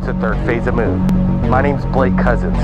a third phase of moon. My name's Blake Cousins.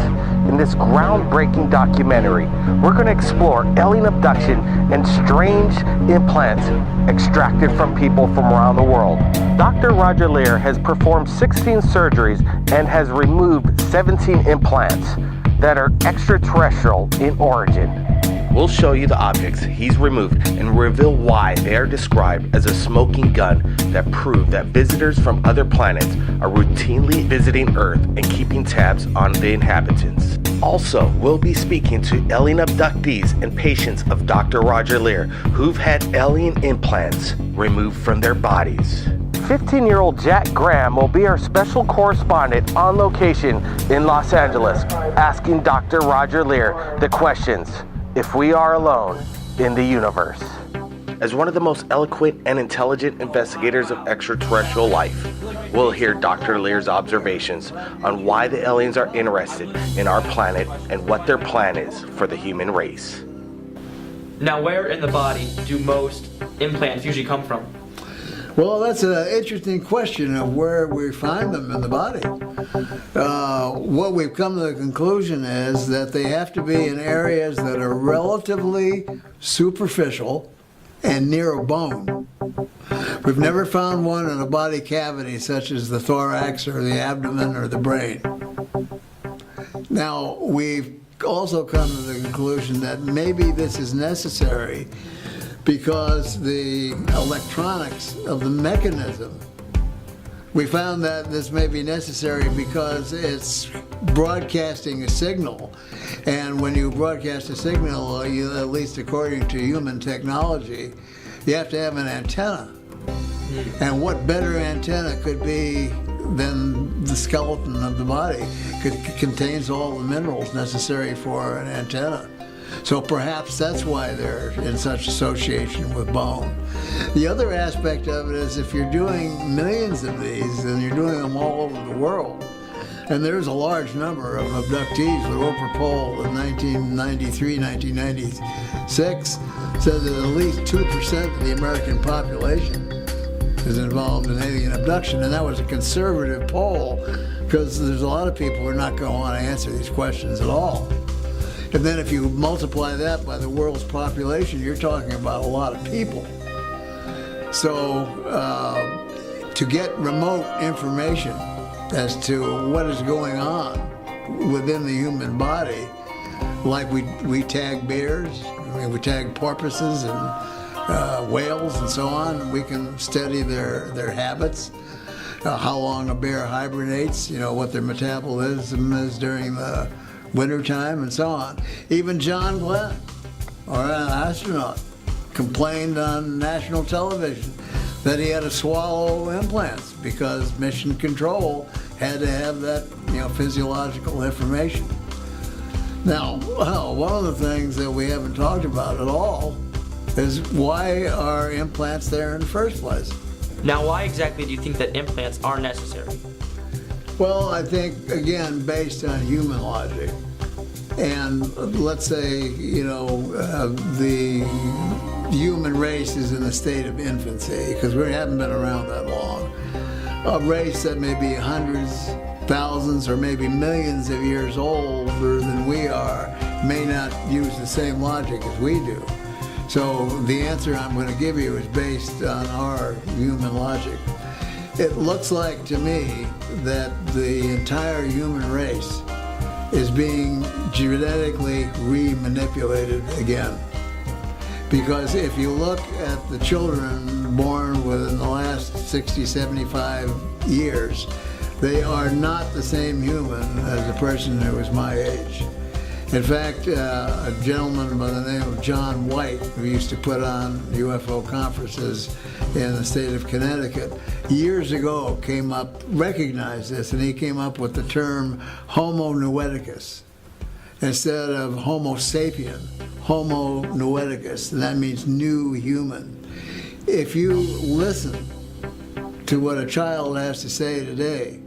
In this groundbreaking documentary, we're going to explore alien abduction and strange implants extracted from people from around the world. Dr. Roger Leir has performed 16 surgeries and has removed 17 implants that are extraterrestrial in origin. We'll show you the objects he's removed and reveal why they are described as a smoking gun that prove that visitors from other planets are routinely visiting Earth and keeping tabs on the inhabitants. Also, we'll be speaking to alien abductees and patients of Dr. Roger Leir who've had alien implants removed from their bodies. 15-year-old Jack Graham will be our special correspondent on location in Los Angeles, asking Dr. Roger Leir the questions, if we are alone in the universe. As one of the most eloquent and intelligent investigators of extraterrestrial life, we'll hear Dr. Leir's observations on why the aliens are interested in our planet and what their plan is for the human race. Now, where in the body do most implants usually come from? Well, that's an interesting question of where we find them in the body. What we've come to the conclusion is that they have to be in areas that are relatively superficial and near a bone. We've never found one in a body cavity such as the thorax or the abdomen or the brain. Now, we've also come to the conclusion that maybe this is necessary because the electronics of the mechanism, we found that this may be necessary because it's broadcasting a signal. And when you broadcast a signal, at least according to human technology, you have to have an antenna. And what better antenna could be than the skeleton of the body? It contains all the minerals necessary for an antenna. So perhaps that's why they're in such association with bone. The other aspect of it is if you're doing millions of these, and you're doing them all over the world, and there's a large number of abductees. The Roper poll in 1993, 1996 said that at least 2% of the American population is involved in alien abduction, and that was a conservative poll because there's a lot of people who are not going to want to answer these questions at all. And then if you multiply that by the world's population, you're talking about a lot of people. So to get remote information as to what is going on within the human body, like we tag bears, we tag porpoises and whales and so on, we can study their habits, how long a bear hibernates, what their metabolism is during the wintertime and so on. Even John Glenn, or an astronaut, complained on national television that he had to swallow implants because mission control had to have that physiological information. Now, one of the things that we haven't talked about at all is why are implants there in the first place? Now, why exactly do you think that implants are necessary? Well, I think, again, based on human logic. And let's say, the human race is in a state of infancy, because we haven't been around that long. A race that may be hundreds, thousands, or maybe millions of years older than we are may not use the same logic as we do. So the answer I'm going to give you is based on our human logic. It looks like to me that the entire human race is being genetically re-manipulated again. Because if you look at the children born within the last 60, 75 years, they are not the same human as a person who is my age. In fact, a gentleman by the name of John White, who used to put on UFO conferences in the state of Connecticut, years ago recognized this, and he came up with the term Homo noeticus. Instead of Homo sapien, Homo noeticus, and that means new human. If you listen to what a child has to say today,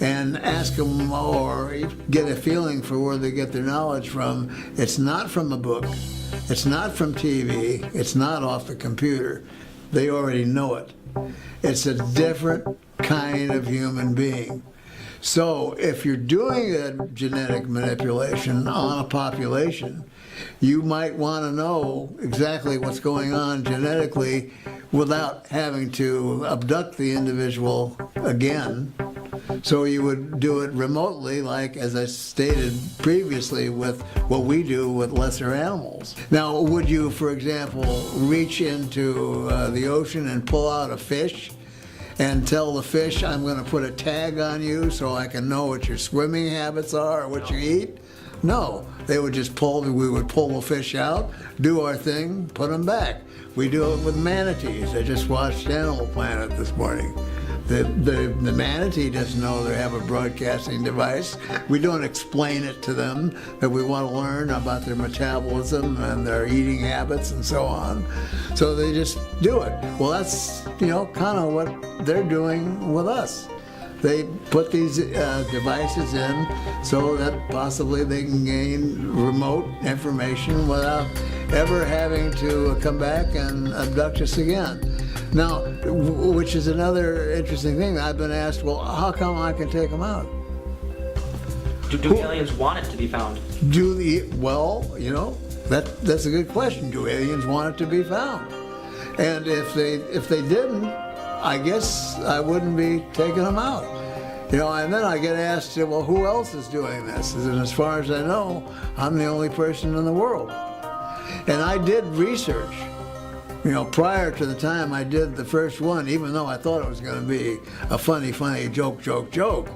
and ask them or get a feeling for where they get their knowledge from, it's not from a book, it's not from TV, it's not off the computer. They already know it. It's a different kind of human being. So if you're doing a genetic manipulation on a population, you might want to know exactly what's going on genetically without having to abduct the individual again. So you would do it remotely, like, as I stated previously, with what we do with lesser animals. Now, would you, for example, reach into the ocean and pull out a fish and tell the fish, I'm going to put a tag on you so I can know what your swimming habits are or what you eat? No, they would just we would pull the fish out, do our thing, put them back. We do it with manatees. I just watched Animal Planet this morning. The manatee doesn't know they have a broadcasting device. We don't explain it to them, that we want to learn about their metabolism and their eating habits and so on. So they just do it. Well, that's, kind of what they're doing with us. They put these devices in so that possibly they can gain remote information without ever having to come back and abduct us again. Now, which is another interesting thing. I've been asked, well, how come I can take them out? Do aliens want it to be found? That's a good question. Do aliens want it to be found? And if they didn't, I guess I wouldn't be taking them out. And then I get asked, well, who else is doing this? And as far as I know, I'm the only person in the world. And I did research. Prior to the time I did the first one, even though I thought it was going to be a funny joke,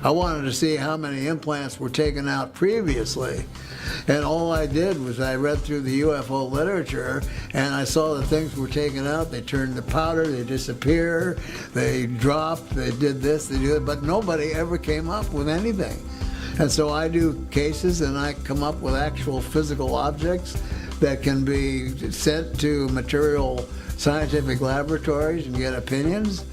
I wanted to see how many implants were taken out previously. And all I did was I read through the UFO literature, and I saw that things were taken out. They turned to powder, they disappear, they dropped, they did this, they did that, but nobody ever came up with anything. And so I do cases, and I come up with actual physical objects that can be sent to material scientific laboratories and get opinions.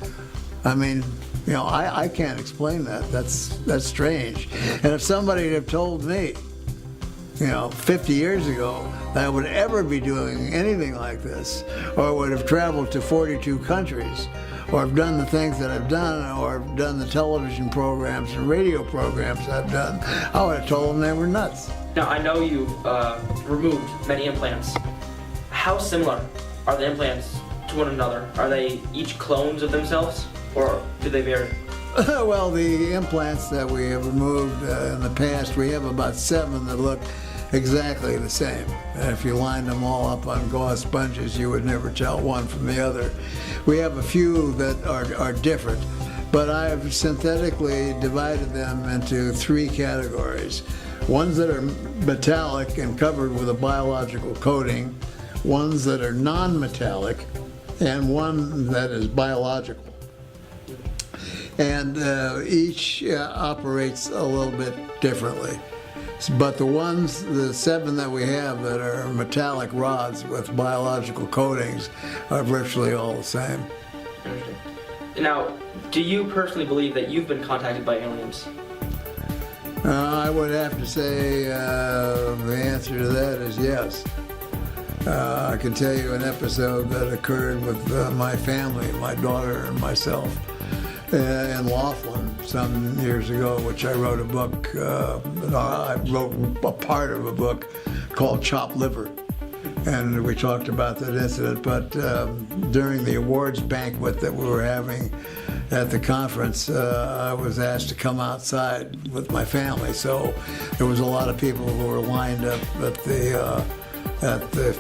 I mean, I can't explain that. That's strange. And if somebody had told me, 50 years ago that I would ever be doing anything like this, or would have traveled to 42 countries, or have done the things that I've done, or have done the television programs and radio programs I've done, I would have told them they were nuts. Now, I know you removed many implants. How similar are the implants to one another? Are they each clones of themselves, or do they vary? Well, the implants that we have removed in the past, we have about 7 that look exactly the same. And if you lined them all up on gauze sponges, you would never tell one from the other. We have a few that are different, but I've synthetically divided them into 3 categories. Ones that are metallic and covered with a biological coating, ones that are non-metallic, and one that is biological. And each operates a little bit differently. But the 7 that we have that are metallic rods with biological coatings are virtually all the same. Now, do you personally believe that you've been contacted by aliens? I would have to say the answer to that is yes. I can tell you an episode that occurred with my family, my daughter and myself, in Laughlin some years ago, which I wrote a book. I wrote a part of a book called Chopped Liver, and we talked about that incident. But during the awards banquet that we were having at the conference, I was asked to come outside with my family. So there was a lot of people who were lined up at the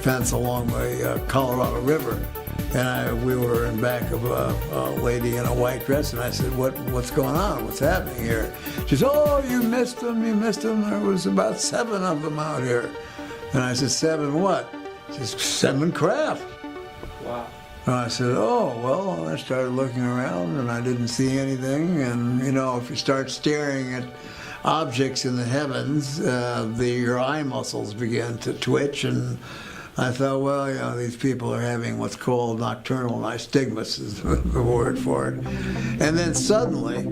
fence along the Colorado River. And we were in back of a lady in a white dress, and I said, what's going on? What's happening here? She said, oh, you missed them. There was about 7 of them out here. And I said, 7 what? She said, 7 craft. Wow. And I said, oh, well, I started looking around, and I didn't see anything. And, if you start staring at objects in the heavens, your eye muscles begin to twitch, and I thought, well, these people are having what's called nocturnal nystagmus is the word for it. And then suddenly,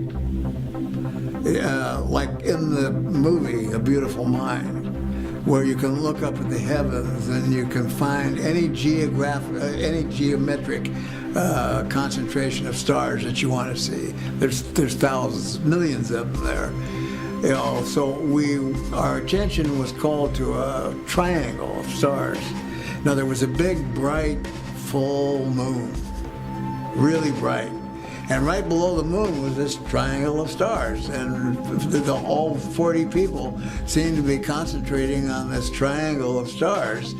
like in the movie A Beautiful Mind, where you can look up at the heavens and you can find any geometric concentration of stars that you want to see. There's thousands, millions of them there. So our attention was called to a triangle of stars. Now there was a big, bright, full moon, really bright. And right below the moon was this triangle of stars. And all 40 people seemed to be concentrating on this triangle of stars.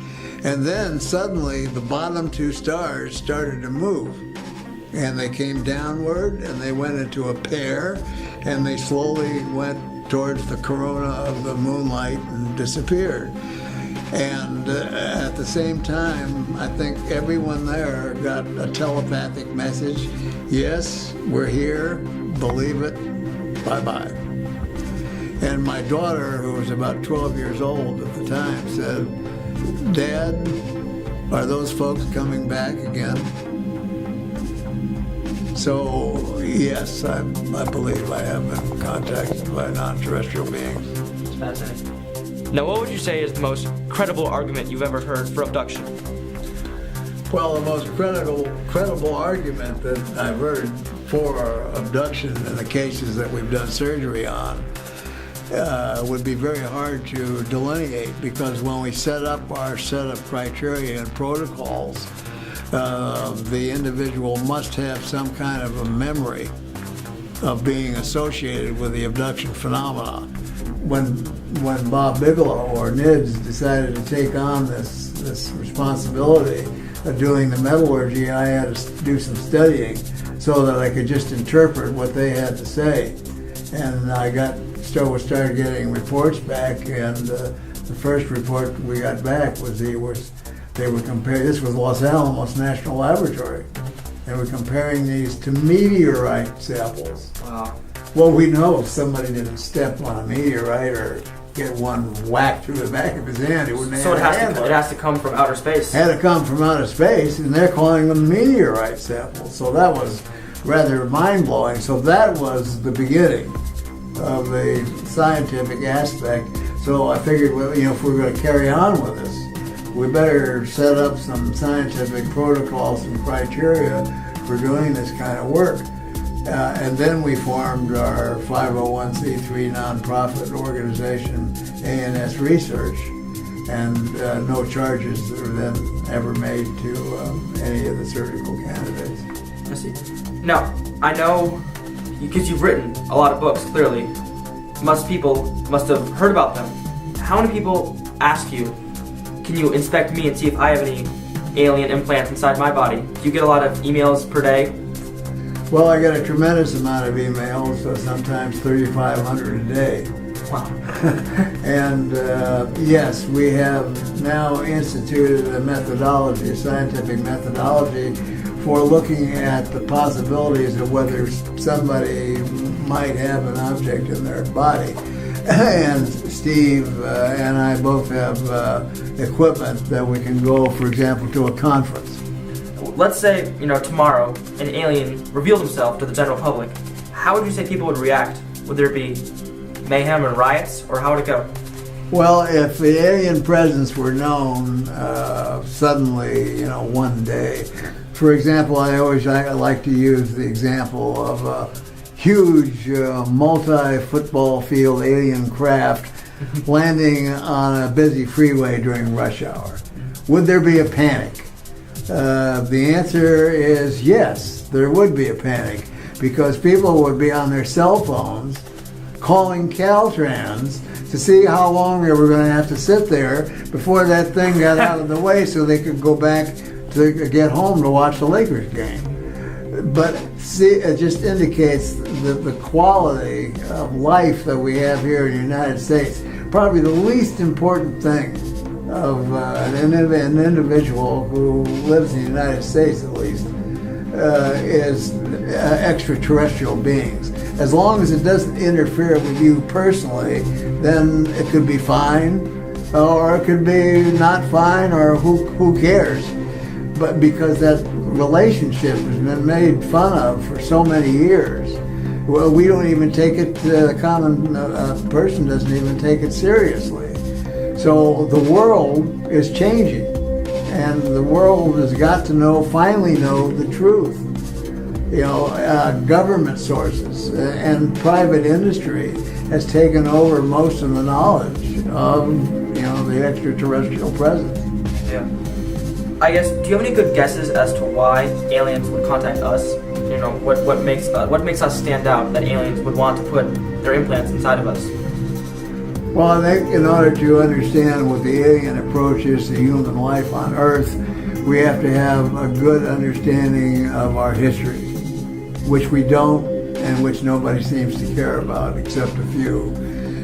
And then suddenly the bottom two stars started to move. And they came downward and they went into a pair and they slowly went towards the corona of the moonlight and disappeared. And at the same time, I think everyone there got a telepathic message. Yes, we're here, believe it, bye-bye. And my daughter, who was about 12 years old at the time, said, Dad, are those folks coming back again? So, yes, I believe I have been contacted by non-terrestrial beings. It's fascinating. Now, what would you say is the most credible argument you've ever heard for abduction? Well, the most credible argument that I've heard for abduction in the cases that we've done surgery on would be very hard to delineate, because when we set up our set of criteria and protocols, the individual must have some kind of a memory of being associated with the abduction phenomena. When Bob Bigelow or NIDS decided to take on this responsibility of doing the metallurgy, I had to do some studying so that I could just interpret what they had to say. And I started getting reports back, and the first report we got back was they were comparing, this was Los Alamos National Laboratory. They were comparing these to meteorite samples. Wow. Well, we know if somebody didn't step on a meteorite or get one whacked through the back of his hand, it wouldn't So have it has to come from outer space. Had to come from outer space, and they're calling them meteorite samples. So that was rather mind-blowing. So that was the beginning of the scientific aspect. So I figured, well, if we're going to carry on with this, we better set up some scientific protocols and criteria for doing this kind of work. And then we formed our 501c3 nonprofit organization, ANS Research, and no charges were then ever made to any of the surgical candidates. I see. Now, I know, because you've written a lot of books, clearly, people must have heard about them. How many people ask you, can you inspect me and see if I have any alien implants inside my body? Do you get a lot of emails per day? Well, I get a tremendous amount of emails, so sometimes 3,500 a day. Wow. And yes, we have now instituted a methodology, a scientific methodology, for looking at the possibilities of whether somebody might have an object in their body. And Steve and I both have equipment that we can go, for example, to a conference. Let's say, tomorrow an alien revealed himself to the general public. How would you say people would react? Would there be mayhem and riots, or how would it go? Well, if the alien presence were known suddenly, one day, for example, I like to use the example of a huge multi-football field alien craft landing on a busy freeway during rush hour. Would there be a panic? The answer is yes, there would be a panic, because people would be on their cell phones calling Caltrans to see how long they were going to have to sit there before that thing got out of the way so they could go back to get home to watch the Lakers game. But see, it just indicates the quality of life that we have here in the United States. Probably the least important thing of an individual who lives in the United States, at least, is extraterrestrial beings. As long as it doesn't interfere with you personally, then it could be fine, or it could be not fine, or who cares? But because that relationship has been made fun of for so many years, well, we don't even take it, the common person doesn't even take it seriously. So the world is changing, and the world has got to finally know the truth. Government sources and private industry has taken over most of the knowledge of, the extraterrestrial presence. Yeah. I guess, do you have any good guesses as to why aliens would contact us? What makes us stand out that aliens would want to put their implants inside of us? Well, I think in order to understand what the alien approach is to human life on Earth, we have to have a good understanding of our history, which we don't and which nobody seems to care about except a few.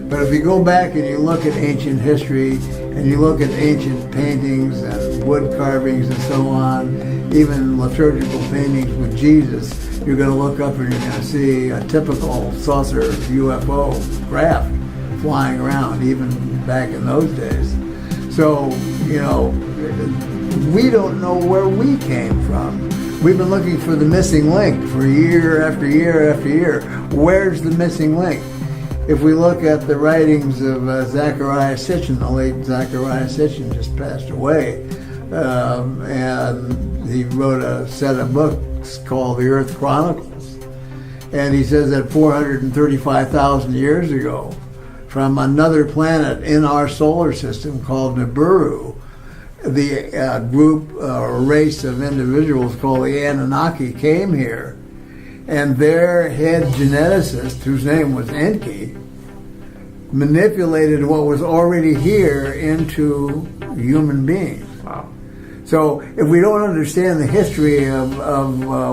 But if you go back and you look at ancient history and you look at ancient paintings and wood carvings and so on, even liturgical paintings with Jesus, you're going to look up and you're going to see a typical saucer UFO craft flying around, even back in those days. So, we don't know where we came from. We've been looking for the missing link for year after year after year. Where's the missing link? If we look at the writings of Zecharia Sitchin, the late Zecharia Sitchin just passed away, and he wrote a set of books called The Earth Chronicles. And he says that 435,000 years ago, from another planet in our solar system called Nibiru, the group or race of individuals called the Anunnaki came here, and their head geneticist, whose name was Enki, manipulated what was already here into human beings. Wow. So if we don't understand the history of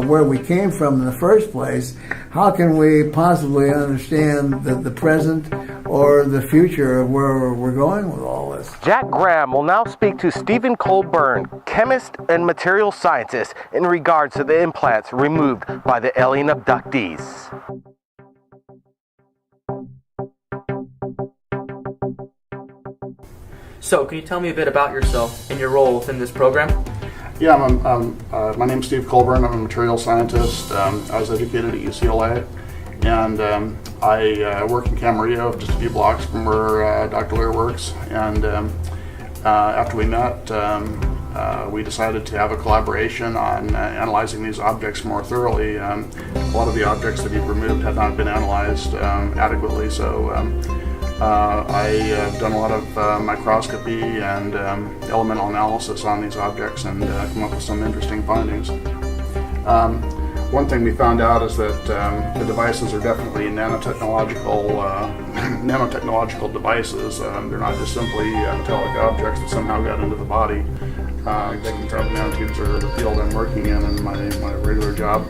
where we came from in the first place, how can we possibly understand the present or the future of where we're going with all this? Jack Graham will now speak to Stephen Colburn, chemist and material scientist, in regards to the implants removed by the alien abductees. So, can you tell me a bit about yourself and your role within this program? Yeah, my name's Steve Colburn. I'm a material scientist. I was educated at UCLA, and I work in Camarillo, just a few blocks from where Dr. Lear works. And after we met, we decided to have a collaboration on analyzing these objects more thoroughly. A lot of the objects that he'd removed had not been analyzed adequately, so I've done a lot of microscopy and elemental analysis on these objects and come up with some interesting findings. One thing we found out is that the devices are definitely nanotechnological devices. They're not just simply metallic objects that somehow got into the body. Carbon nanotubes are the field I'm working in my regular job.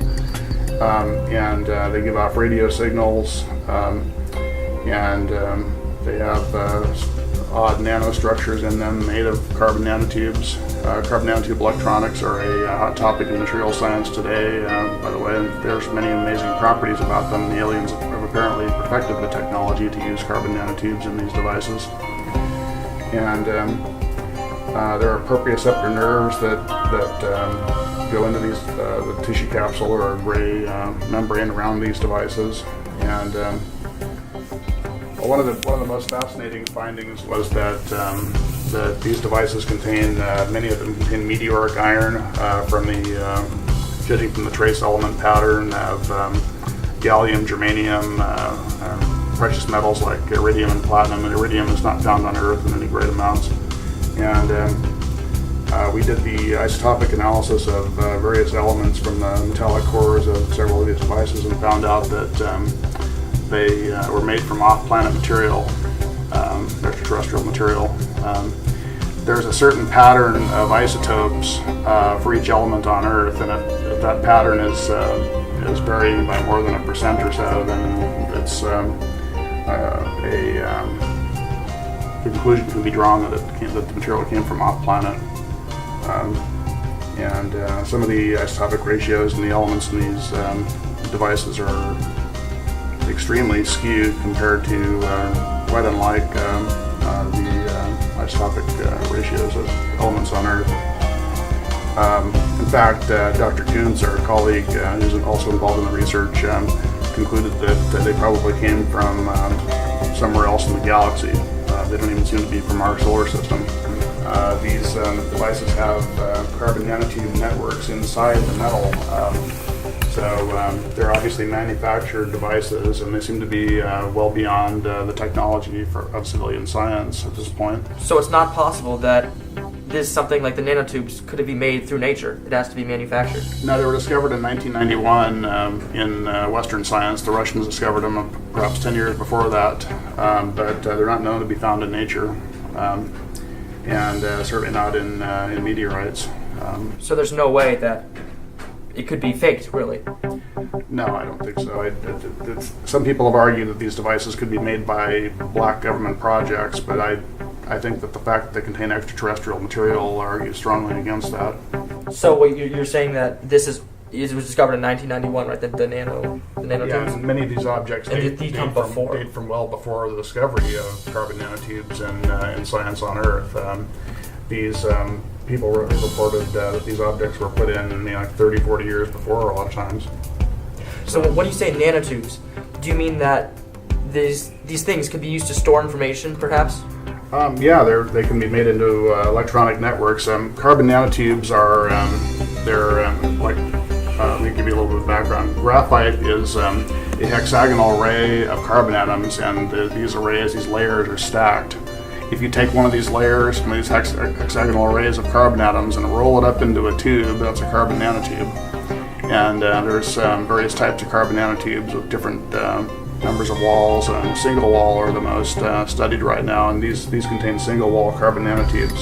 And they give off radio signals, and they have odd nanostructures in them made of carbon nanotubes. Carbon nanotube electronics are a hot topic in material science today, by the way, and there's many amazing properties about them. The aliens have apparently perfected the technology to use carbon nanotubes in these devices. And there are proprioceptor nerves that go into these the tissue capsule or a gray membrane around these devices. And one of the most fascinating findings was that that these devices contain many of them contain meteoric iron judging from the trace element pattern of gallium, germanium, precious metals like iridium and platinum. And iridium is not found on Earth in any great amounts. And we did the isotopic analysis of various elements from the metallic cores of several of these devices and found out that they were made from off-planet material, extraterrestrial material. There's a certain pattern of isotopes for each element on Earth, and if that pattern is varying by more than 1% or so, then it's the conclusion can be drawn that the material came from off-planet. And some of the isotopic ratios and the elements in these devices are extremely skewed compared to quite unlike the isotopic ratios of elements on Earth. In fact, Dr. Kuntz, our colleague who's also involved in the research, concluded that they probably came from somewhere else in the galaxy. They don't even seem to be from our solar system. These devices have carbon nanotube networks inside the metal. They're obviously manufactured devices, and they seem to be well beyond the technology of civilian science at this point. So it's not possible that this something like the nanotubes could be made through nature. It has to be manufactured. No, they were discovered in 1991 in Western science. The Russians discovered them perhaps 10 years before that, but they're not known to be found in nature, and certainly not in meteorites. So there's no way that it could be faked, really? No, I don't think so. Some people have argued that these devices could be made by black government projects, but I think that the fact that they contain extraterrestrial material argues strongly against that. So what you're saying that this it was discovered in 1991, right? The nanotubes? Yeah, and many of these objects date from well before the discovery of carbon nanotubes in science on Earth. These people reported that these objects were put in like 30, 40 years before a lot of times. So when you say nanotubes, do you mean that these things could be used to store information, perhaps? Yeah, they can be made into electronic networks. Carbon nanotubes are let me give you a little bit of background. Graphite is a hexagonal array of carbon atoms, and these arrays, these layers, are stacked. If you take one of these layers, one of these hexagonal arrays of carbon atoms, and roll it up into a tube, that's a carbon nanotube. And there's various types of carbon nanotubes with different numbers of walls, and single wall are the most studied right now, and these contain single wall carbon nanotubes.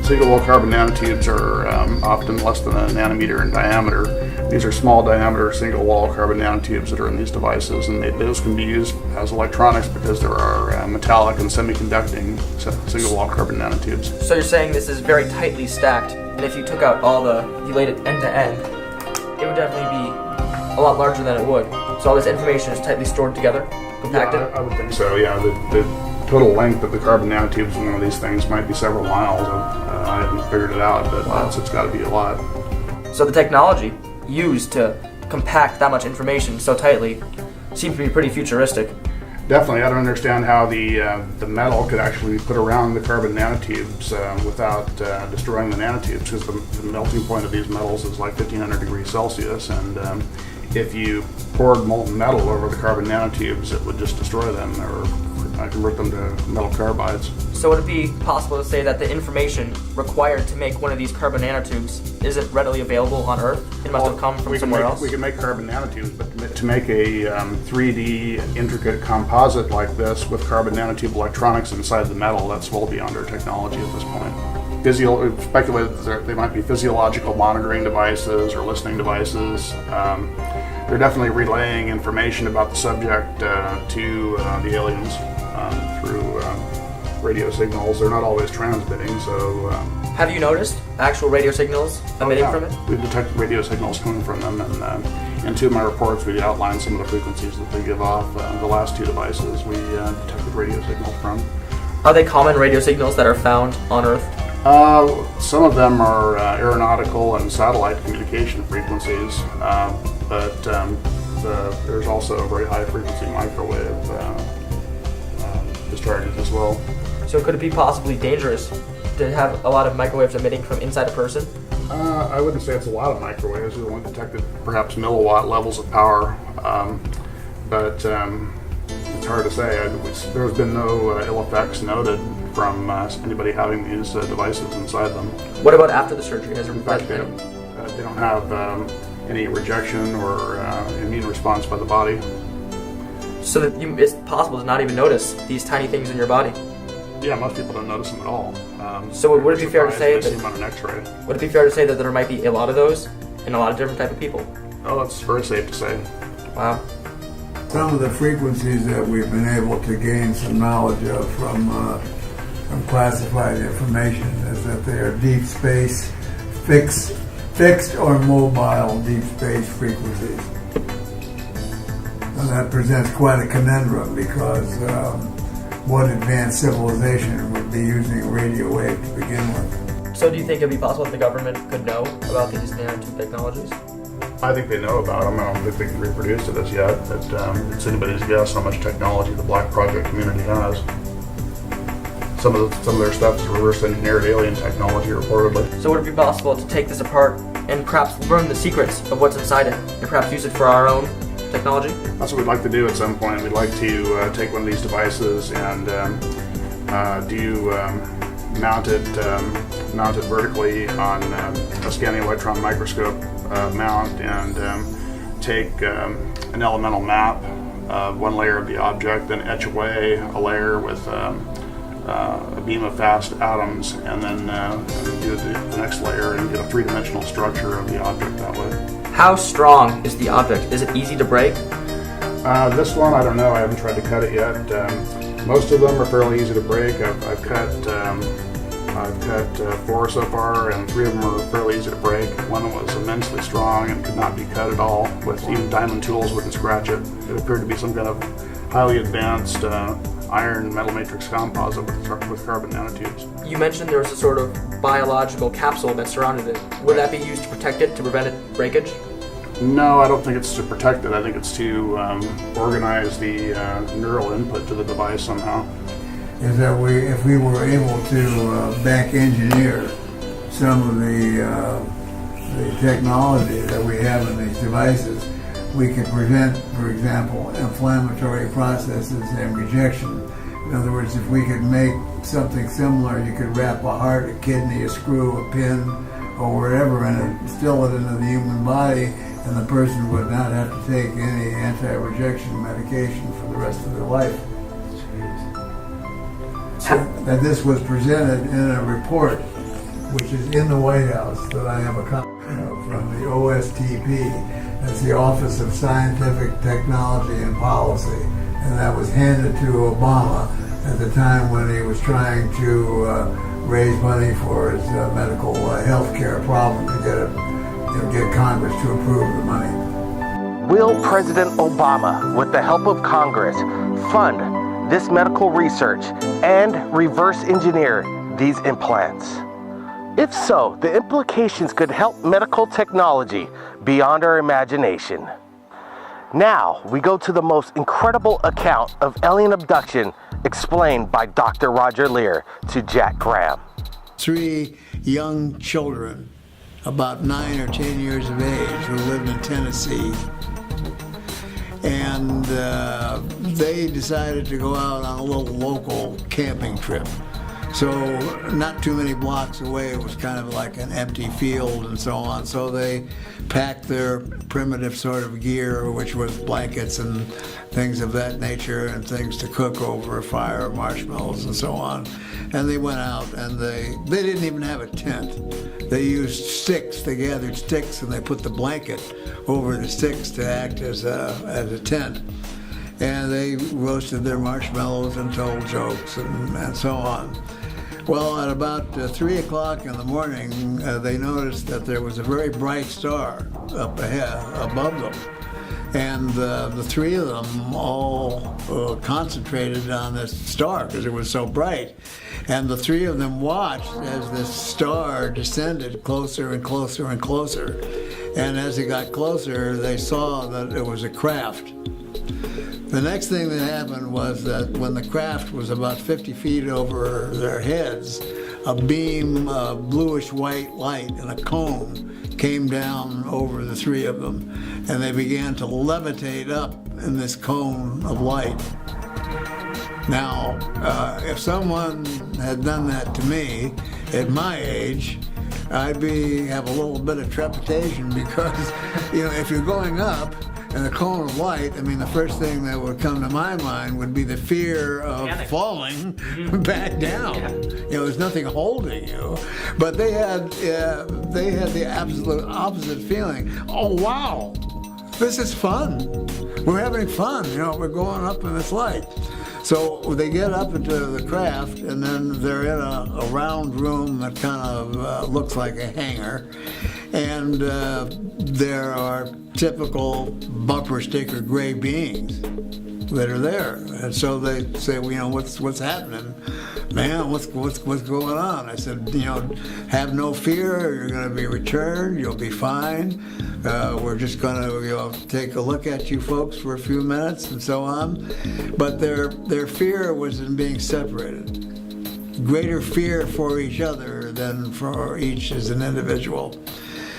Single wall carbon nanotubes are often less than a nanometer in diameter. These are small diameter single wall carbon nanotubes that are in these devices, and those can be used as electronics because there are metallic and semiconducting single wall carbon nanotubes. So you're saying this is very tightly stacked, and if you took out you laid it end to end, it would definitely be a lot larger than it would. So all this information is tightly stored together, compacted? Yeah, I would think so, yeah. The total length of the carbon nanotubes in one of these things might be several miles. I haven't figured it out, but it's got to be a lot. So the technology used to compact that much information so tightly seems to be pretty futuristic. Definitely. I don't understand how the metal could actually be put around the carbon nanotubes without destroying the nanotubes, because the melting point of these metals is like 1500 degrees Celsius, and if you poured molten metal over the carbon nanotubes, it would just destroy them or convert them to metal carbides. So would it be possible to say that the information required to make one of these carbon nanotubes isn't readily available on Earth? It must have come from somewhere else? We can make carbon nanotubes, but to make a 3D intricate composite like this with carbon nanotube electronics inside the metal, that's well beyond our technology at this point. We've speculated that they might be physiological monitoring devices or listening devices. They're definitely relaying information about the subject to the aliens through radio signals. They're not always transmitting, so... Have you noticed actual radio signals emitting from it? We've detected radio signals coming from them, and in two of my reports we outlined some of the frequencies that they give off. The last two devices we detected radio signals from. Are they common radio signals that are found on Earth? Some of them are aeronautical and satellite communication frequencies, but there's also a very high frequency microwave discharges as well. So could it be possibly dangerous to have a lot of microwaves emitting from inside a person? I wouldn't say it's a lot of microwaves. We've only detected perhaps milliwatt levels of power, but it's hard to say. There's been no ill effects noted from anybody having these devices inside them. What about after the surgery? In fact, they don't have any rejection or immune response by the body. So that it's possible to not even notice these tiny things in your body? Yeah, most people don't notice them at all. So would it be fair to say see them on an X-ray? Would it be fair to say that there might be a lot of those in a lot of different type of people? Oh, that's very safe to say. Wow. Some of the frequencies that we've been able to gain some knowledge of from classified information is that they are deep space, fixed or mobile deep space frequencies. And that presents quite a conundrum because what advanced civilization would be using a radio wave to begin with? So do you think it would be possible that the government could know about these nanotube technologies? I think they know about them. I don't think they can reproduce it as yet, but it's anybody's guess how much technology the Black Project community has. some of their stuff is reverse engineered alien technology, reportedly. So would it be possible to take this apart and perhaps learn the secrets of what's inside it, and perhaps use it for our own technology? That's what we'd like to do at some point. We'd like to take one of these devices and mount it vertically on a scanning electron microscope mount, and take an elemental map of one layer of the object, then etch away a layer with a beam of fast atoms, and then do the next layer and get a three-dimensional structure of the object that way. How strong is the object? Is it easy to break? This one, I don't know. I haven't tried to cut it yet. Most of them are fairly easy to break. I've cut 4 so far, and 3 of them are fairly easy to break. One was immensely strong and could not be cut at all. With even diamond tools wouldn't scratch it. It appeared to be some kind of highly advanced iron metal matrix composite with carbon nanotubes. You mentioned there was a sort of biological capsule that surrounded it. Would that be used to protect it, to prevent it breakage? No, I don't think it's to protect it. I think it's to organize the neural input to the device somehow. Is that if we were able to back engineer some of the technology that we have in these devices, we could prevent, for example, inflammatory processes and rejection. In other words, if we could make something similar, you could wrap a heart, a kidney, a screw, a pin, or whatever in it, instill it into the human body, and the person would not have to take any anti-rejection medication for the rest of their life. So that this was presented in a report, which is in the White House, that I have a copy of from the OSTP. That's the Office of Scientific Technology and Policy, and that was handed to Obama at the time when he was trying to raise money for his medical health care problem to get Congress to approve the money. Will President Obama, with the help of Congress, fund this medical research and reverse engineer these implants? If so, the implications could help medical technology beyond our imagination. Now, we go to the most incredible account of alien abduction explained by Dr. Roger Lear to Jack Graham. 3 young children, about 9 or 10 years of age, who lived in Tennessee. And they decided to go out on a little local camping trip. So not too many blocks away, it was kind of like an empty field and so on. So they packed their primitive sort of gear, which was blankets and things of that nature, and things to cook over a fire, marshmallows and so on. And they went out, and they didn't even have a tent. They used sticks. They gathered sticks and they put the blanket over the sticks to act as a tent. And they roasted their marshmallows and told jokes and so on. Well, at about 3 o'clock in the morning, they noticed that there was a very bright star up ahead, above them. And the 3 of them all concentrated on this star because it was so bright. And the 3 of them watched as this star descended closer and closer and closer. And as it got closer, they saw that it was a craft. The next thing that happened was that when the craft was about 50 feet over their heads, a beam of bluish-white light in a cone came down over the 3 of them, and they began to levitate up in this cone of light. Now, if someone had done that to me at my age, I'd have a little bit of trepidation because, if you're going up in a cone of light, the first thing that would come to my mind would be the fear of falling back down. There's nothing holding you. But they had the absolute opposite feeling. Oh, wow, this is fun. We're having fun. We're going up in this light. So they get up into the craft, and then they're in a round room that kind of looks like a hangar. And there are typical bumper sticker gray beings that are there. And so they say, what's happening? Man, what's going on? I said, have no fear. You're going to be returned. You'll be fine. We're just going to take a look at you folks for a few minutes and so on. But their fear was in being separated. greater fear for each other than for each as an individual.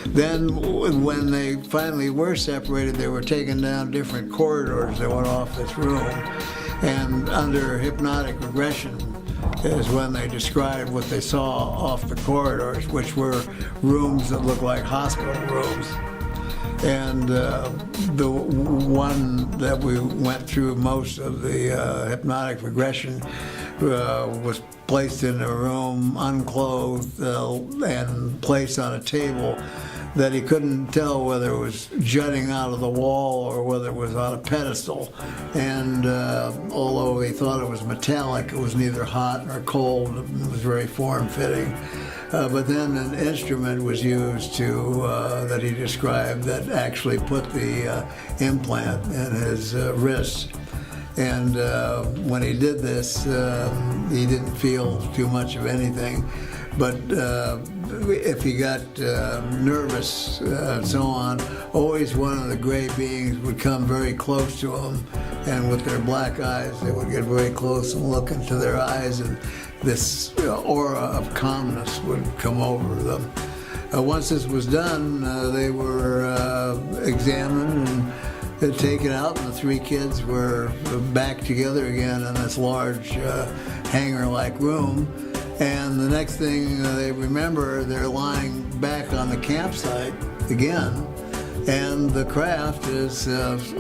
Then when they finally were separated, they were taken down different corridors that went off this room. And under hypnotic regression is when they described what they saw off the corridors, which were rooms that looked like hospital rooms. And the one that we went through most of the hypnotic regression was placed in a room unclothed and placed on a table that he couldn't tell whether it was jutting out of the wall or whether it was on a pedestal. And although he thought it was metallic, it was neither hot nor cold. It was very form-fitting. But then an instrument was used that he described that actually put the implant in his wrist. And when he did this, he didn't feel too much of anything. But if he got nervous and so on, always one of the gray beings would come very close to him, and with their black eyes, they would get very close and look into their eyes, and this aura of calmness would come over them. Once this was done, they were examined and taken out, and the three kids were back together again in this large hangar-like room. And the next thing they remember, they're lying back on the campsite again, and the craft is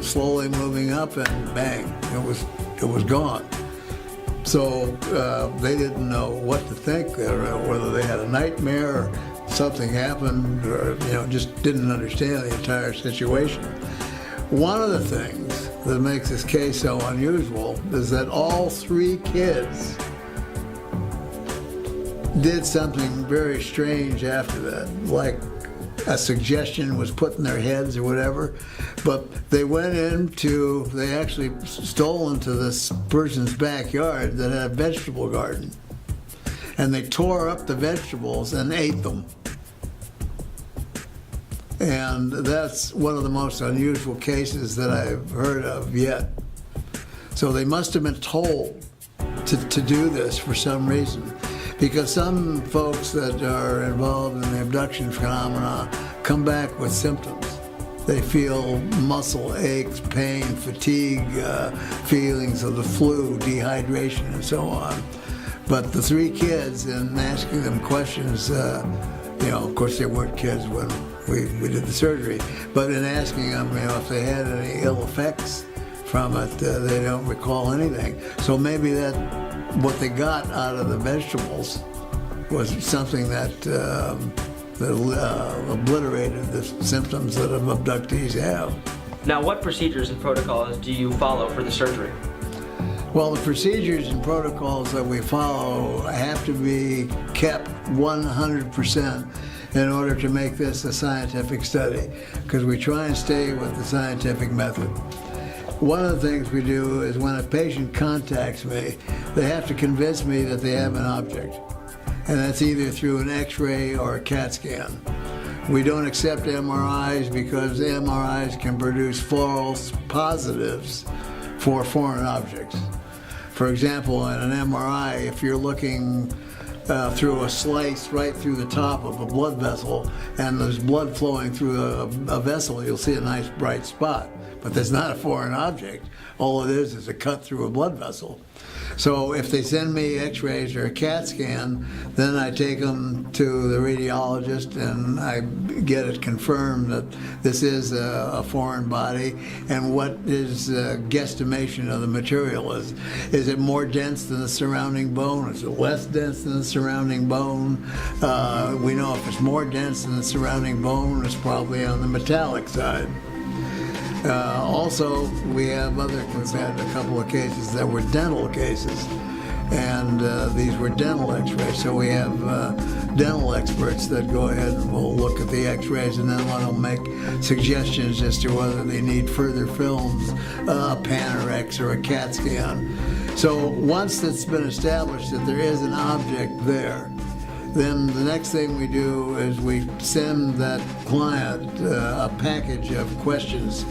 slowly moving up, and bang, it was gone. So they didn't know what to think, or whether they had a nightmare or something happened, or just didn't understand the entire situation. One of the things that makes this case so unusual is that all three kids did something very strange after that, like a suggestion was put in their heads or whatever, but they actually stole into this person's backyard that had a vegetable garden, and they tore up the vegetables and ate them. And that's one of the most unusual cases that I've heard of yet. So they must have been told to do this for some reason. Because some folks that are involved in the abduction phenomena come back with symptoms. They feel muscle aches, pain, fatigue, feelings of the flu, dehydration, and so on. But the three kids, in asking them questions, of course they weren't kids when we did the surgery, but in asking them, if they had any ill effects from it, they don't recall anything. So maybe what they got out of the vegetables was something that obliterated the symptoms that abductees have. Now, what procedures and protocols do you follow for the surgery? Well, the procedures and protocols that we follow have to be kept 100% in order to make this a scientific study, because we try and stay with the scientific method. One of the things we do is when a patient contacts me, they have to convince me that they have an object. And that's either through an X-ray or a CAT scan. We don't accept MRIs because MRIs can produce false positives for foreign objects. For example, in an MRI, if you're looking through a slice right through the top of a blood vessel and there's blood flowing through a vessel, you'll see a nice bright spot. But there's not a foreign object. All it is a cut through a blood vessel. So if they send me X-rays or a CAT scan, then I take them to the radiologist and I get it confirmed that this is a foreign body, and what his guesstimation of the material is. Is it more dense than the surrounding bone? Is it less dense than the surrounding bone? We know if it's more dense than the surrounding bone, it's probably on the metallic side. Also, we've had a couple of cases that were dental cases, and these were dental X-rays. So we have dental experts that go ahead and will look at the X-rays, and then they'll make suggestions as to whether they need further films, a Panorex or a CAT scan. So once it's been established that there is an object there, then the next thing we do is we send that client a package of questions.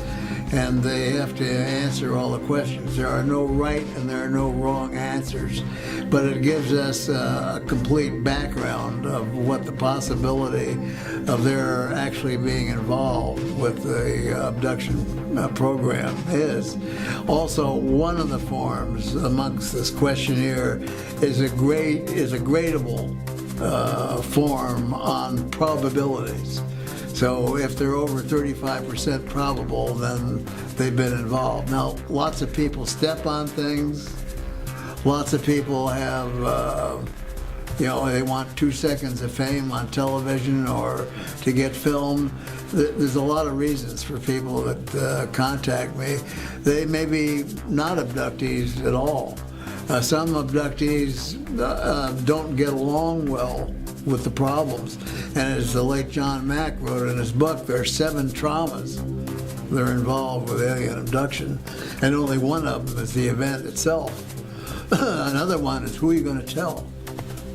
and they have to answer all the questions. There are no right and there are no wrong answers, but it gives us a complete background of what the possibility of their actually being involved with the abduction program is. Also, one of the forms amongst this questionnaire is a gradable form on probabilities. So if they're over 35% probable, then they've been involved. Now, lots of people step on things. Lots of people have, they want 2 seconds of fame on television or to get filmed. There's a lot of reasons for people that contact me. They may be not abductees at all. Some abductees don't get along well with the problems. And as the late John Mack wrote in his book, there are 7 traumas that are involved with alien abduction, and only one of them is the event itself. Another one is who are you going to tell?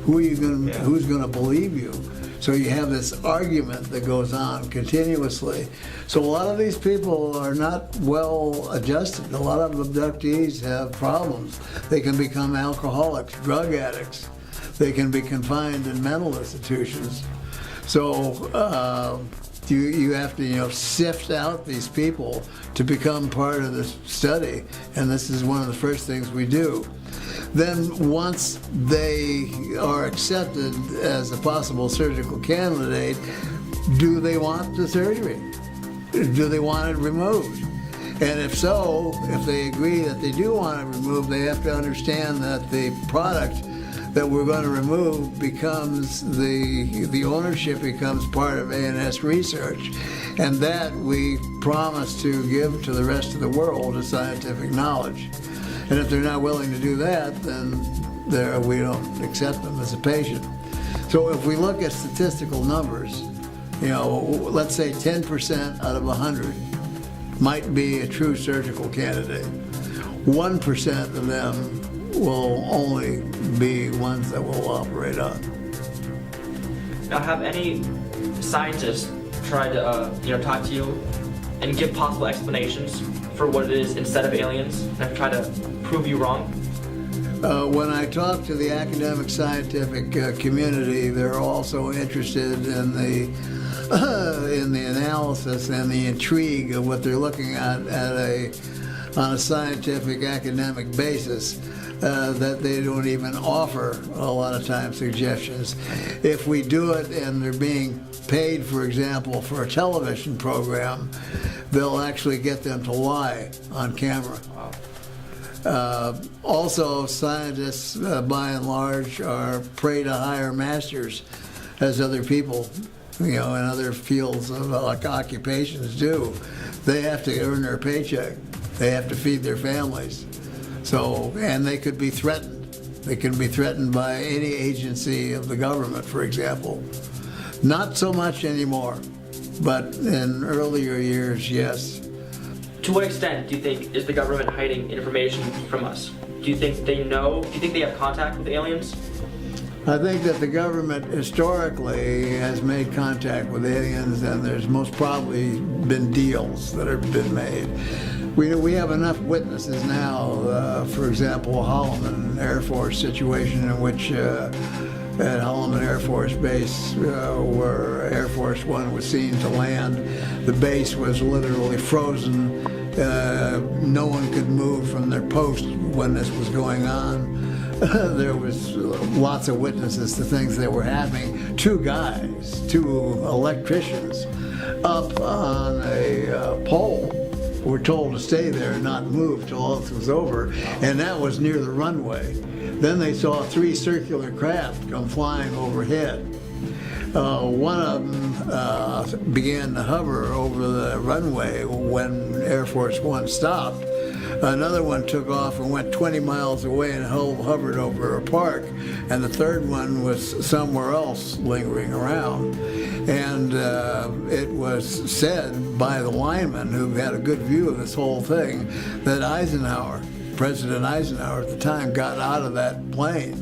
Who's going to believe you? So you have this argument that goes on continuously. So a lot of these people are not well adjusted. A lot of abductees have problems. They can become alcoholics, drug addicts. They can be confined in mental institutions. So you have to sift out these people to become part of this study, and this is one of the first things we do. Then once they are accepted as a possible surgical candidate, do they want the surgery? Do they want it removed? And if so, if they agree that they do want it removed, they have to understand that the product that we're going to remove becomes the ownership becomes part of A&S research, and that we promise to give to the rest of the world as scientific knowledge. And if they're not willing to do that, then we don't accept them as a patient. So if we look at statistical numbers, let's say 10% out of 100 might be a true surgical candidate. 1% of them will only be ones that we'll operate on. Now, have any scientists tried to talk to you and give possible explanations for what it is instead of aliens, and try to prove you wrong? When I talk to the academic scientific community, they're also interested in the analysis and the intrigue of what they're looking at on a scientific academic basis. That they don't even offer a lot of times suggestions. If we do it and they're being paid, for example, for a television program, they'll actually get them to lie on camera. Also, scientists, by and large, are prey to higher masters, as other people, in other fields of occupations do. They have to earn their paycheck. They have to feed their families. So, and they could be threatened. They can be threatened by any agency of the government, for example. Not so much anymore, but in earlier years, yes. To what extent do you think is the government hiding information from us? Do you think they know? Do you think they have contact with aliens? I think that the government historically has made contact with aliens, and there's most probably been deals that have been made. We have enough witnesses now, for example, Holloman Air Force situation in which at Holloman Air Force Base where Air Force One was seen to land, the base was literally frozen. No one could move from their post when this was going on. There was lots of witnesses to things that were happening. 2 electricians up on a pole were told to stay there and not move till all this was over, and that was near the runway. Then they saw 3 circular craft come flying overhead. One of them began to hover over the runway when Air Force One stopped. Another one took off and went 20 miles away and hovered over a park, and the third one was somewhere else lingering around. And it was said by the lineman, who had a good view of this whole thing, that President Eisenhower at the time, got out of that plane.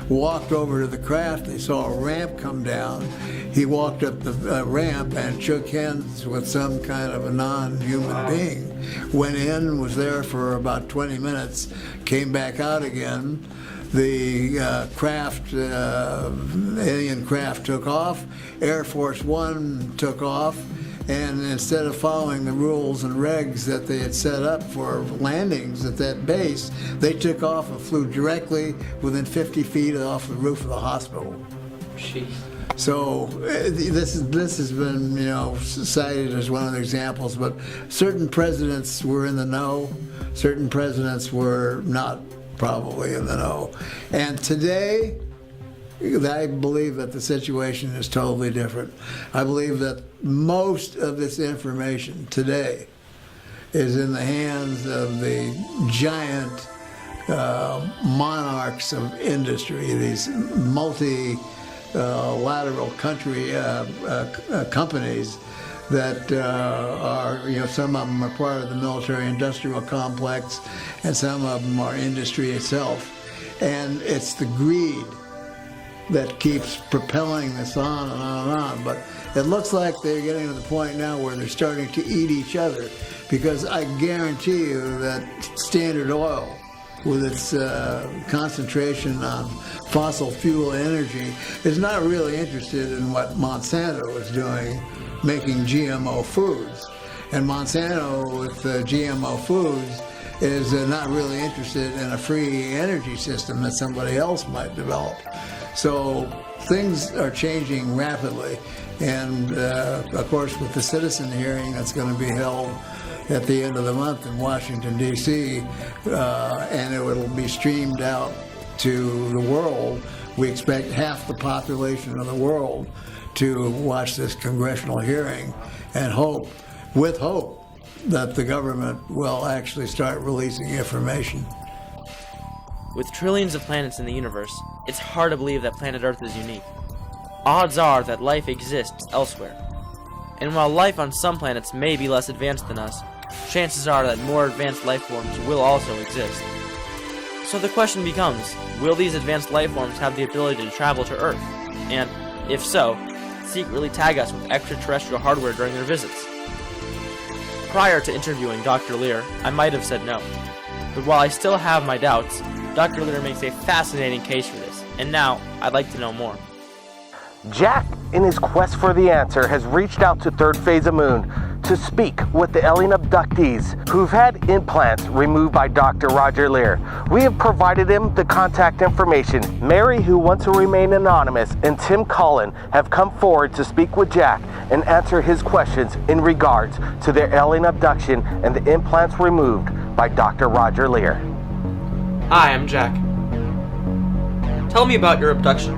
walked over to the craft. They saw a ramp come down. He walked up the ramp and shook hands with some kind of a non-human being. Went in, was there for about 20 minutes, came back out again. The alien craft took off. Air Force One took off. And instead of following the rules and regs that they had set up for landings at that base, they took off and flew directly within 50 feet off the roof of the hospital. Jeez. So this has been, cited as one of the examples, but certain presidents were in the know, certain presidents were not probably in the know. And today, I believe that the situation is totally different. I believe that most of this information today is in the hands of the giant monarchs of industry, these multilateral companies that are, some of them are part of the military-industrial complex, and some of them are industry itself. And it's the greed that keeps propelling this on and on and on. But it looks like they're getting to the point now where they're starting to eat each other, because I guarantee you that Standard Oil, with its concentration on fossil fuel energy, is not really interested in what Monsanto is doing, making GMO foods. And Monsanto with GMO foods is not really interested in a free energy system that somebody else might develop. So things are changing rapidly. And of course, with the citizen hearing that's going to be held at the end of the month in Washington, D.C., and it will be streamed out to the world, we expect half the population of the world to watch this congressional hearing, and with hope, that the government will actually start releasing information. With trillions of planets in the universe, it's hard to believe that planet Earth is unique. Odds are that life exists elsewhere. And while life on some planets may be less advanced than us, chances are that more advanced life forms will also exist. So the question becomes, will these advanced life forms have the ability to travel to Earth? And, if so, secretly tag us with extraterrestrial hardware during their visits? Prior to interviewing Dr. Lear, I might have said no. But while I still have my doubts, Dr. Lear makes a fascinating case for this, and now I'd like to know more. Jack, in his quest for the answer, has reached out to Third Phase of Moon to speak with the alien abductees who've had implants removed by Dr. Roger Lear. We have provided him the contact information. Mary, who wants to remain anonymous, and Tim Cullen have come forward to speak with Jack and answer his questions in regards to their alien abduction and the implants removed by Dr. Roger Lear. Hi, I'm Jack. Tell me about your abduction.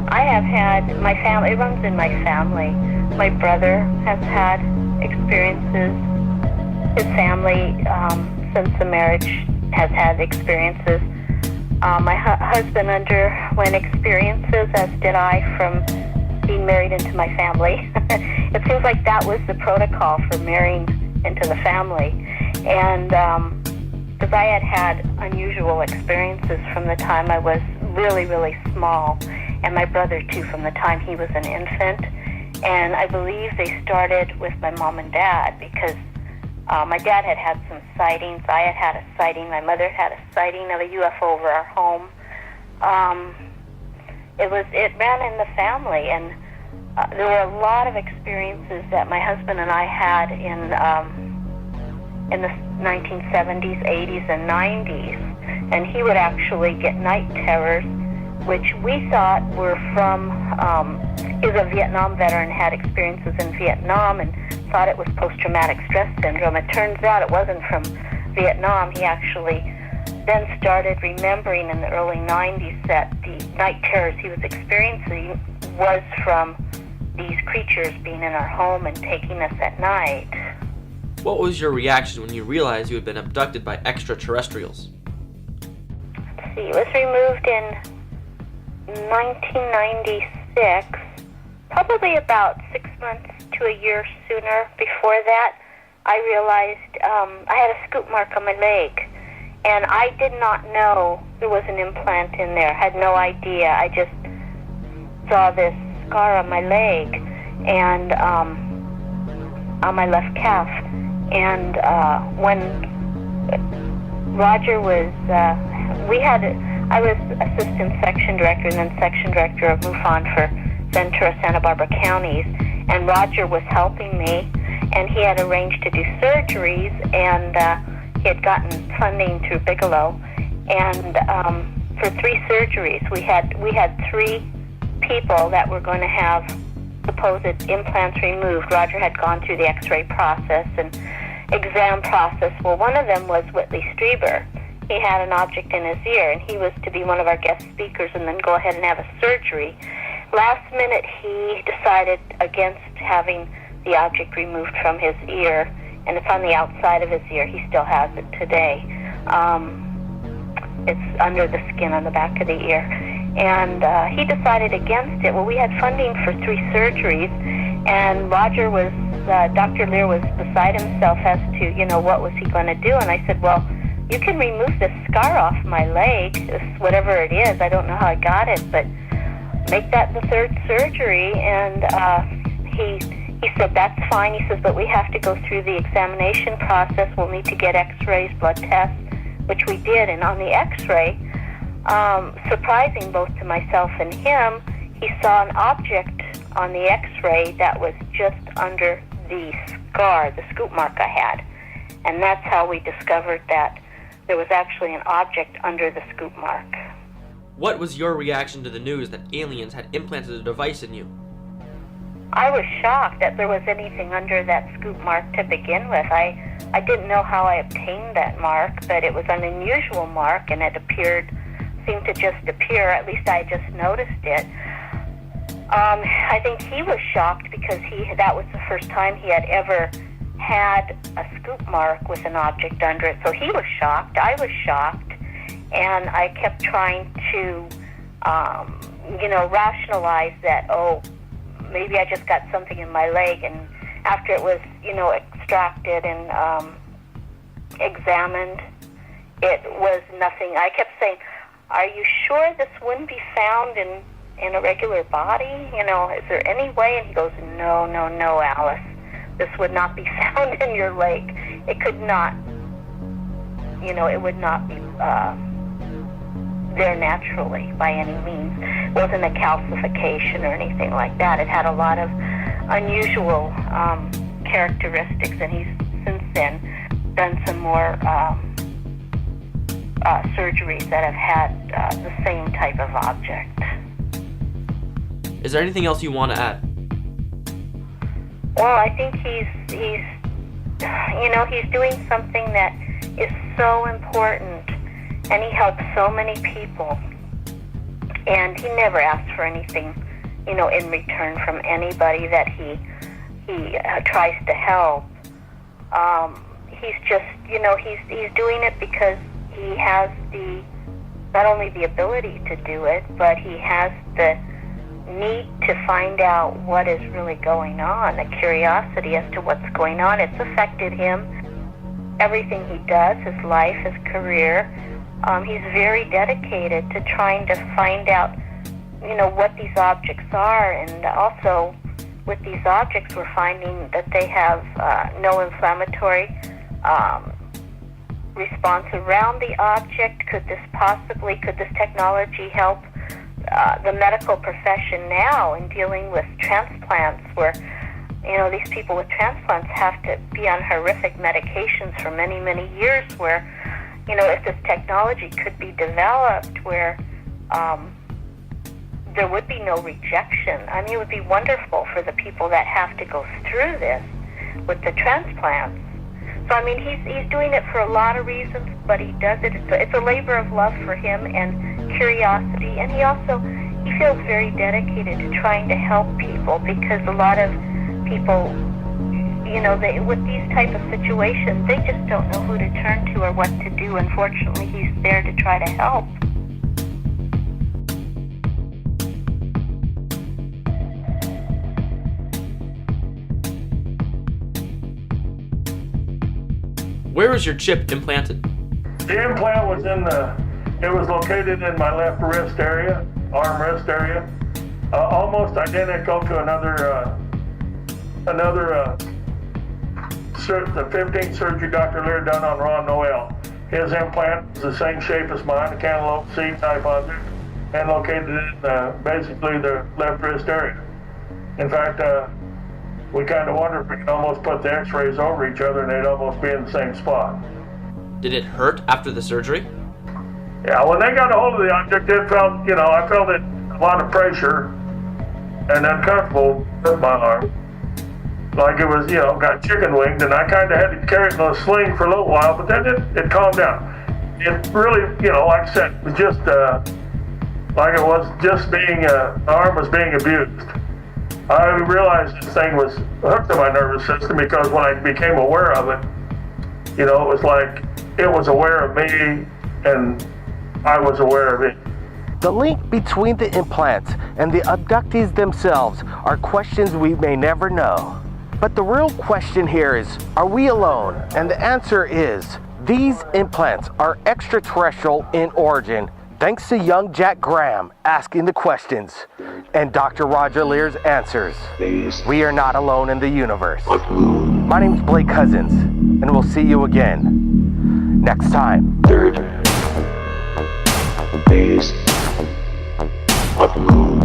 I have had, my family, it runs in my family. My brother has had experiences. His family, since the marriage, has had experiences. My husband underwent experiences, as did I, from being married into my family. It seems like that was the protocol for marrying into the family. And because I had unusual experiences from the time I was really, really small, and my brother too, from the time he was an infant. And I believe they started with my mom and dad, because my dad had some sightings. I had a sighting. My mother had a sighting of a UFO over our home. It ran in the family, and there were a lot of experiences that my husband and I had in the 1970s, 80s, and 90s. And he would actually get night terrors, which we thought were from, is a Vietnam veteran, had experiences in Vietnam and thought it was post-traumatic stress syndrome. It turns out it wasn't from Vietnam. He actually then started remembering in the early 90s that the night terrors he was experiencing was from these creatures being in our home and taking us at night. What was your reaction when you realized you had been abducted by extraterrestrials? Let's see, it was removed in 1996, probably about 6 months to a year sooner. Before that, I realized I had a scoop mark on my leg, And I did not know there was an implant in there, had no idea. I just saw this scar on my leg and on my left calf. And when Roger was, I was assistant section director and then section director of MUFON for Ventura, Santa Barbara counties, and Roger was helping me, and he had arranged to do surgeries, and he had gotten funding through Bigelow, and for 3 surgeries, we had 3 people that were going to have supposed implants removed. Roger had gone through the X-ray process and exam process. Well, one of them was Whitley Strieber. He had an object in his ear, and he was to be one of our guest speakers and then go ahead and have a surgery. Last minute, he decided against having the object removed from his ear, and it's on the outside of his ear. He still has it today. It's under the skin on the back of the ear. And he decided against it. Well, we had funding for 3 surgeries, and Roger was, Dr. Lear was beside himself as to, what was he going to do? And I said, well, you can remove this scar off my leg, whatever it is. I don't know how I got it, but make that the 3rd surgery. And he said, that's fine. He says, but we have to go through the examination process. We'll need to get x-rays, blood tests, which we did. And on the x-ray, surprising both to myself and him, he saw an object on the x-ray that was just under the scar, the scoop mark I had. And that's how we discovered that there was actually an object under the scoop mark. What was your reaction to the news that aliens had implanted a device in you? I was shocked that there was anything under that scoop mark to begin with. I didn't know how I obtained that mark, but it was an unusual mark, and it seemed to just appear. At least I just noticed it. I think he was shocked because that was the first time he had ever had a scoop mark with an object under it. So he was shocked. I was shocked. And I kept trying to, rationalize that, maybe I just got something in my leg. And after it was, extracted and examined, it was nothing. I kept saying, are you sure this wouldn't be found in a regular body? Is there any way? And he goes, no, Alice. This would not be found in your leg. It could not, it would not be there naturally by any means. It wasn't a calcification or anything like that. It had a lot of unusual characteristics, and he's since then done some more surgeries that have had the same type of object. Is there anything else you want to add? Well, I think he's doing something that is so important, and he helps so many people, and he never asks for anything, in return from anybody that he tries to help. He's just, he's doing it because he has not only the ability to do it, but he has the need to find out what is really going on, a curiosity as to what's going on. It's affected him. Everything he does, his life, his career, he's very dedicated to trying to find out, what these objects are. And also, with these objects, we're finding that they have no inflammatory response around the object. Could this technology help the medical profession now in dealing with transplants, where these people with transplants have to be on horrific medications for many, many years, where if this technology could be developed where there would be no rejection. I mean, it would be wonderful for the people that have to go through this with the transplants. So, I mean, he's doing it for a lot of reasons, but he does it. It's a labor of love for him and curiosity, and he feels very dedicated to trying to help people, because a lot of people, with these type of situations, they just don't know who to turn to or what to do. Unfortunately, he's there to try to help. Where is your chip implanted? The implant was it was located in my left wrist area, arm wrist area, almost identical to the 15th surgery Dr. Lear done on Ron Noel. His implant is the same shape as mine, a cantaloupe seed type object, and located in basically the left wrist area. In fact, we kind of wonder if we could almost put the x-rays over each other and they'd almost be in the same spot. Did it hurt after the surgery? Yeah, when they got a hold of the object, it felt, I felt it, a lot of pressure and uncomfortable with my arm. Like it was, got chicken winged, and I kind of had to carry it in a sling for a little while, but then it calmed down. It really, like I said, was just like it was just being, the arm was being abused. I realized this thing was hooked to my nervous system because when I became aware of it, it was like it was aware of me and I was aware of it. The link between the implants and the abductees themselves are questions we may never know. But the real question here is, are we alone? And the answer is, these implants are extraterrestrial in origin, thanks to young Jack Graham asking the questions and Dr. Roger Lear's answers. We are not alone in the universe. My name's Blake Cousins, and we'll see you again next time. Third phase of moon.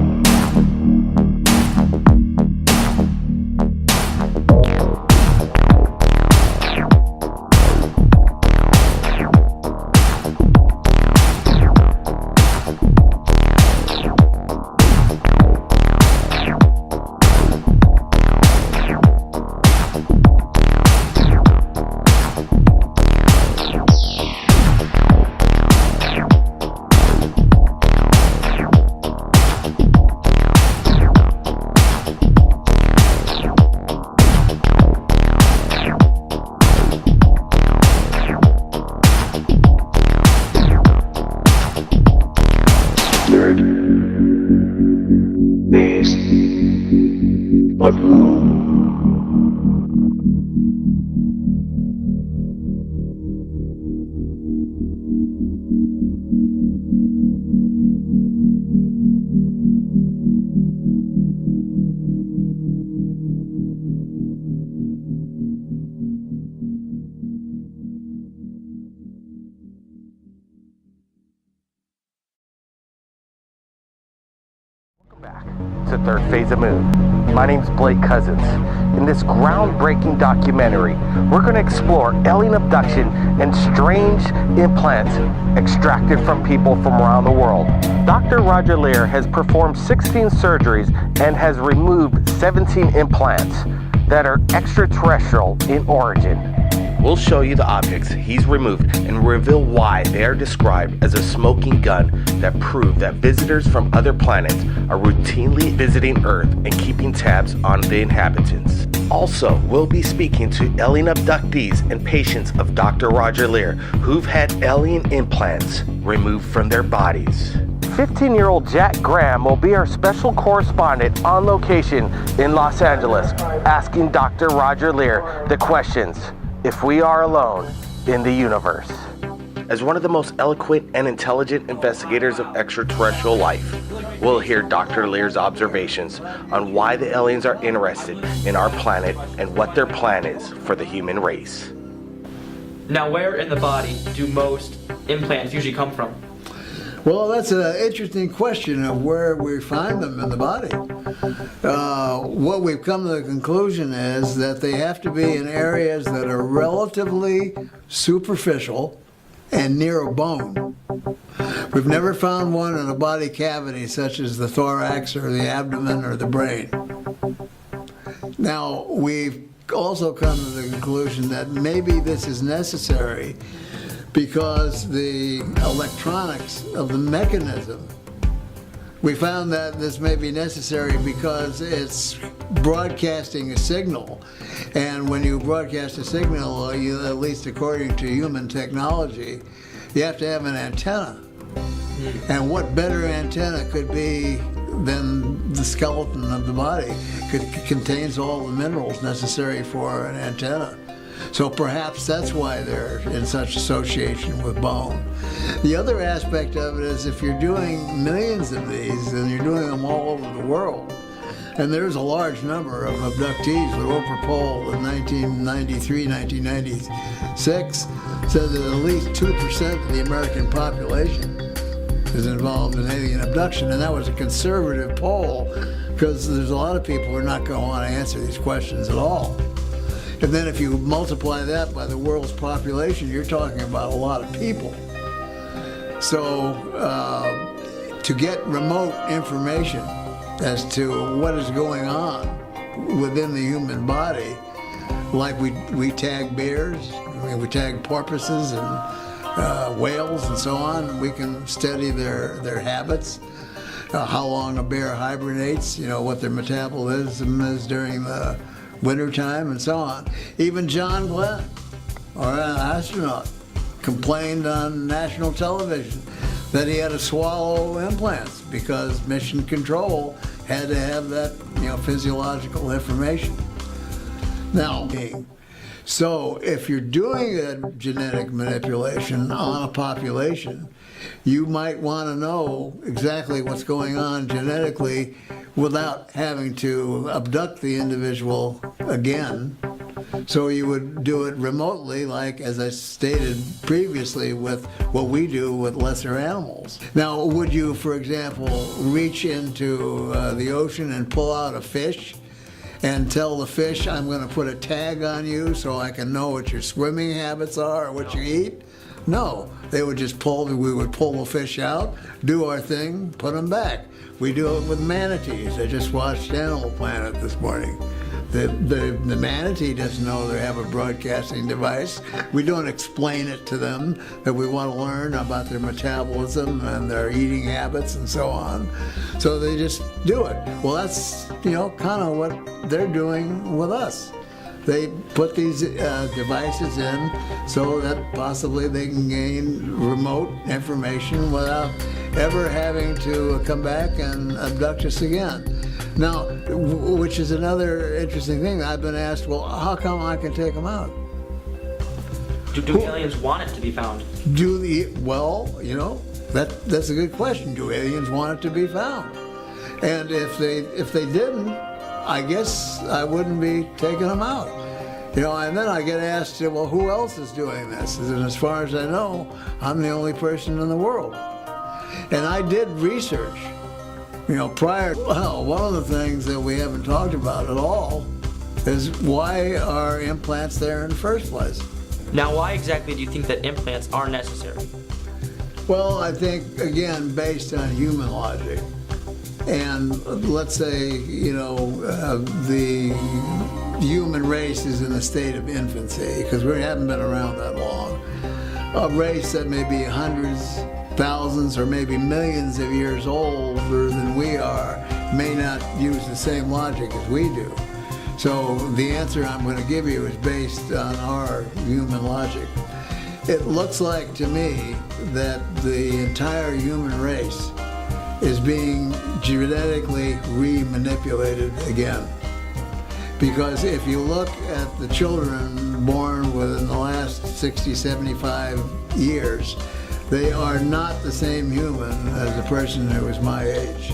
It's the third phase of Moon. My name's Blake Cousins. In this groundbreaking documentary, we're going to explore alien abduction and strange implants extracted from people from around the world. Dr. Roger Lear has performed 16 surgeries and has removed 17 implants that are extraterrestrial in origin. We'll show you the objects he's removed and reveal why they are described as a smoking gun that prove that visitors from other planets are routinely visiting Earth and keeping tabs on the inhabitants. Also, we'll be speaking to alien abductees and patients of Dr. Roger Lear who've had alien implants removed from their bodies. 15-year-old Jack Graham will be our special correspondent on location in Los Angeles, asking Dr. Roger Lear the questions, if we are alone in the universe. As one of the most eloquent and intelligent investigators of extraterrestrial life, we'll hear Dr. Lear's observations on why the aliens are interested in our planet and what their plan is for the human race. Now, where in the body do most implants usually come from? Well, that's an interesting question of where we find them in the body. What we've come to the conclusion is that they have to be in areas that are relatively superficial and near a bone. We've never found one in a body cavity such as the thorax or the abdomen or the brain. Now, we've also come to the conclusion that maybe this is necessary because the electronics of the mechanism, we found that this may be necessary because it's broadcasting a signal. And when you broadcast a signal, at least according to human technology, you have to have an antenna. And what better antenna could be than the skeleton of the body? It contains all the minerals necessary for an antenna. So perhaps that's why they're in such association with bone. The other aspect of it is if you're doing millions of these and you're doing them all over the world, and there's a large number of abductees. The Roper poll in 1993, 1996 said that at least 2% of the American population is involved in alien abduction, and that was a conservative poll because there's a lot of people who are not going to want to answer these questions at all. And then if you multiply that by the world's population, you're talking about a lot of people. So to get remote information as to what is going on within the human body, like we tag bears, we tag porpoises and whales and so on. We can study their habits, how long a bear hibernates, what their metabolism is during the wintertime and so on. Even John Glenn, or an astronaut, complained on national television that he had to swallow implants because mission control had to have that, physiological information. Now, so if you're doing a genetic manipulation on a population, you might want to know exactly what's going on genetically without having to abduct the individual again. So you would do it remotely, like, as I stated previously, with what we do with lesser animals. Now, would you, for example, reach into the ocean and pull out a fish and tell the fish, I'm going to put a tag on you so I can know what your swimming habits are or what you eat? No, we would pull the fish out, do our thing, put them back. We do it with manatees. I just watched Animal Planet this morning. The manatee doesn't know they have a broadcasting device. We don't explain it to them that we want to learn about their metabolism and their eating habits and so on. So they just do it. Well, that's, kind of what they're doing with us. They put these devices in so that possibly they can gain remote information without ever having to come back and abduct us again. Now, which is another interesting thing. I've been asked, well, how come I can take them out? Do aliens want it to be found? That's a good question. Do aliens want it to be found? And if they didn't, I guess I wouldn't be taking them out. And then I get asked, well, who else is doing this? And as far as I know, I'm the only person in the world. And I did research. One of the things that we haven't talked about at all is why are implants there in the first place? Now, why exactly do you think that implants are necessary? Well, I think, again, based on human logic. And let's say, the human race is in a state of infancy, because we haven't been around that long. A race that may be hundreds, thousands, or maybe millions of years older than we are may not use the same logic as we do. So the answer I'm going to give you is based on our human logic. It looks like to me that the entire human race is being genetically re-manipulated again. Because if you look at the children born within the last 60, 75 years, they are not the same human as a person who was my age.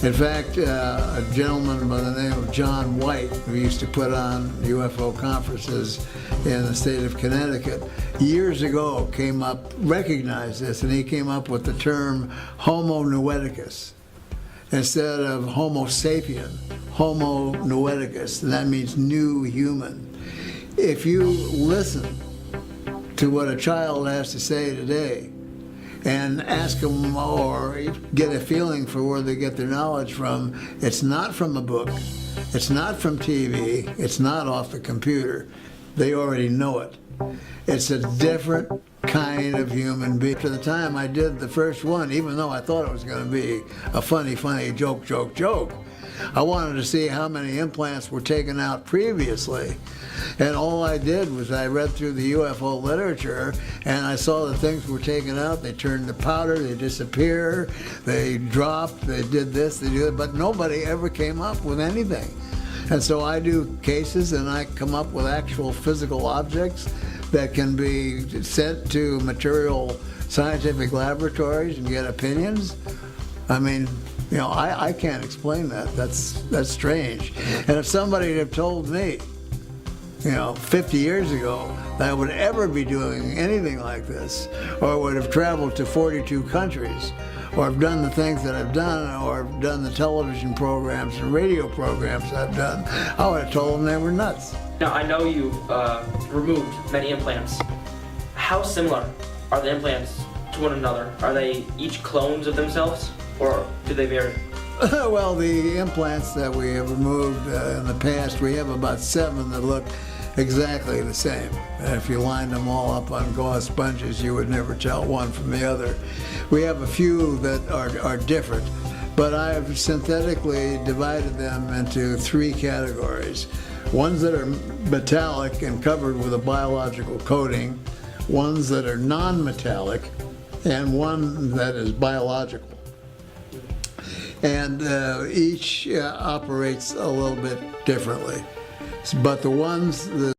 In fact, a gentleman by the name of John White, who used to put on UFO conferences in the state of Connecticut, years ago recognized this, and he came up with the term Homo noeticus. Instead of Homo sapien, Homo noeticus, and that means new human. If you listen to what a child has to say today, and ask them or get a feeling for where they get their knowledge from, it's not from a book, it's not from TV, it's not off the computer. They already know it. It's a different kind of human being. To the time I did the first one, even though I thought it was going to be a funny joke, I wanted to see how many implants were taken out previously. And all I did was I read through the UFO literature, and I saw that things were taken out. They turned to powder, they disappear, they dropped, they did this, they did that, but nobody ever came up with anything. And so I do cases and I come up with actual physical objects that can be sent to material scientific laboratories and get opinions. I mean, you know, I can't explain that. That's strange. And if somebody had told me, you know, 50 years ago that I would ever be doing anything like this, or would have traveled to 42 countries, or have done the things that I've done, or have done the television programs and radio programs I've done, I would have told them they were nuts. Now, I know you removed many implants. How similar are the implants to one another? Are they each clones of themselves, or do they vary? Well, the implants that we have removed in the past, we have about 7 that look exactly the same. And if you lined them all up on gauze sponges, you would never tell one from the other. We have a few that are different, but I have synthetically divided them into 3 categories. Ones that are metallic and covered with a biological coating, ones that are non-metallic, and one that is biological. And each operates a little bit differently. But the ones that